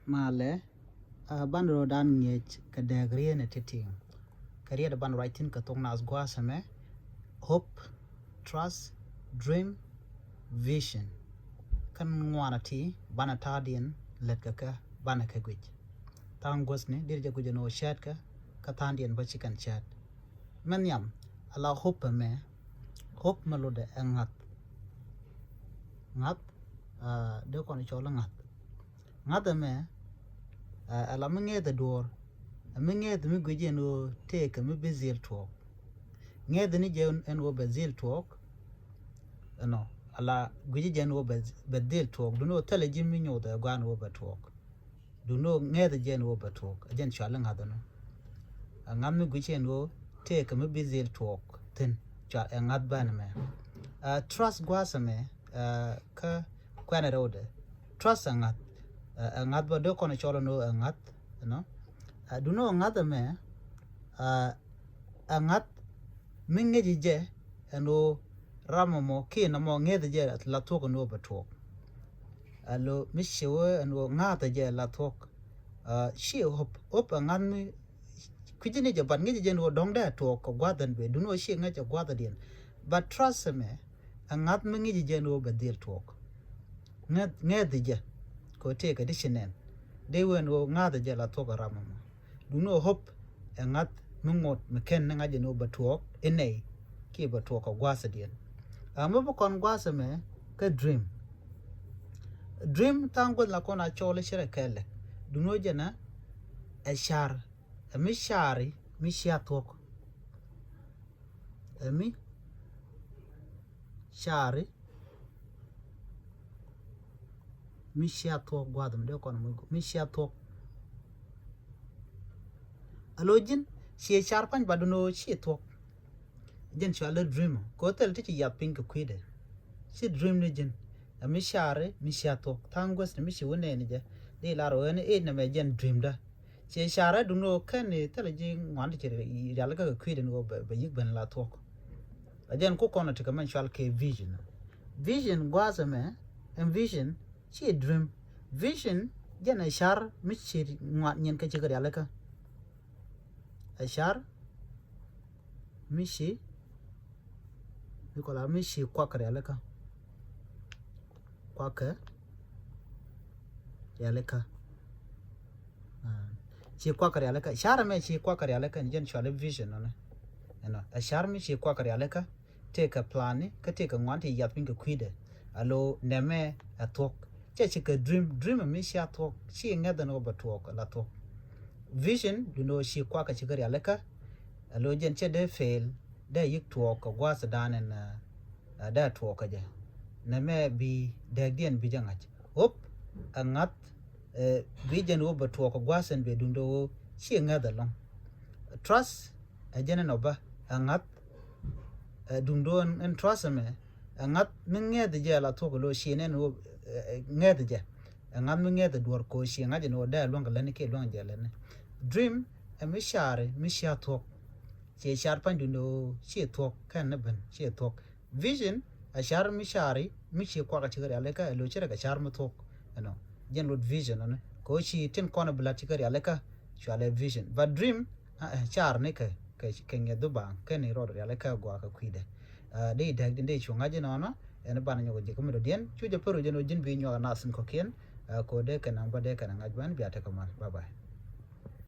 male ban rodan ngech ka dagri na titing career ban writing ka tong nas gwa same hope trust dream vision kan ngwana ti bana tadien let ka bana ka gwich tang gosne dirje ku jeno shat ka tandien ba chikan chat men yam ala hope me hope malode ngat de kon chola ngat me ala minge the door minge the mi guje no take mi bezil talk nge the ni je en wo bezil talk no ala guje je no bezil talk do no tele jimmi nyo da gwan wo be talk do no nge the je no be talk ajen chola ngada no ngam mi guje no take mi bezil talk tin cha ngat ban me trust gwasame ka kwana rode trust ngat ba do kono cholo no ngat no do no ngat me ngat minge je no ramomo ke na mo ngede je la to no ba to alo mishewe no ngata je la to she hop ngat mi kujine je ban nge je no dongda to ko gwadan be do no she ngaje gwada din but trust me ngat minge je no ba dil to ngede je ko take addition they were no ngada je la to ga ramomo do no hope ngat mungot meken nga je no ba to enei ke ba to ko gwasa din mo kon gwasa me ka dream tango la kona chole shire kele do no je na ashar mi shari mi sha to mi shari mi sha to gwadum de kon mo mi sha to alojin she sharpan baduno she to jen shale dream ko tel ti ya pink kwide she dream ne jen mi share mi sha to tangos mi shi wone ne je de la ro ne e na me jen dream da she share duno kan ne tel ji ngwan ti ya la ka kwide no ba yik ban la to ajen ko kono ti ka man shal ke vision gwaza me and vision she dream vision jen shar mi shi ngwan nyen ka ci ga ya la ka ashar mishi nikola mishi kwakare aleka kwaka yaleka chi kwakare aleka shara me chi kwakare aleka njen chale vision no ashar mishi kwakare aleka take a plan ka take ngwanti yapin ka kwide alo neme atok che ka dream mishi atok chi ngada no batok la tok vision you know she kwaka chigari aleka alo jen che de fail de yik to ko gwasa danen da to ka je na me bi de dien bi jangat hop angat vision wo to ko gwasen be dundo chi ngada long trust ajena no ba angat dundo en trust me angat minge de je la to ko lo shi ne no ngede je angat minge de dor ko shi ngaje no da long la ne ke long je la ne dream a mishare misha talk che shar pan dundo che talk kan ban che talk vision a shar mishare mishi kwa ka chigari aleka lo chira ka shar mu talk no jen lot vision no ko chi tin kona bla chigari aleka shale vision but dream char ne ka nge do ba kan ni ro aleka gwa ka kwide de de chunga je no en ban nyogo je ko do den chuje pero je no jin bi nyoga nasin ko ken ko de kan ba de kan ngajban bi ata kamal bye bye